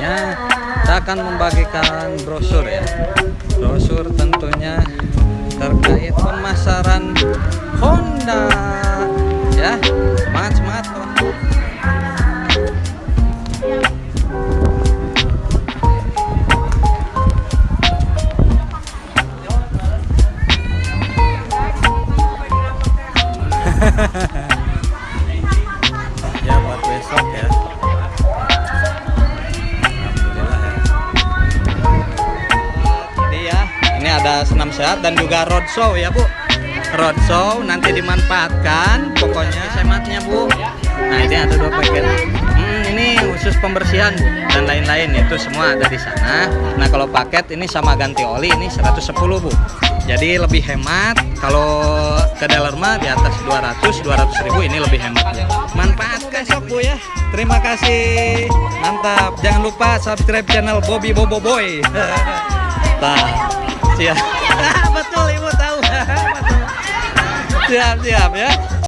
tentunya saya akan membagikan brosur ya. Brosur tentunya terkait pemasaran Honda ya. Semangat teman-teman. Ya buat besok ya. Alhamdulillah ya. Jadi ya, ini ada senam sehat dan juga roadshow ya Bu. Roadshow nanti dimanfaatkan pokoknya sematnya Bu. Nah ini ada 2 paket. Ini khusus pembersihan Bu, dan lain-lain itu semua ada di sana. Nah kalau paket ini sama ganti oli ini 110 Bu. Jadi lebih hemat. Kalau ke dealer mah di atas 200 ribu ini lebih hemat. Manfaatkan sok Bu ya. Terima kasih. Mantap. Jangan lupa subscribe channel Bobby Bobo Boy. Nah, siap. Betul Ibu tahu. Siap ya.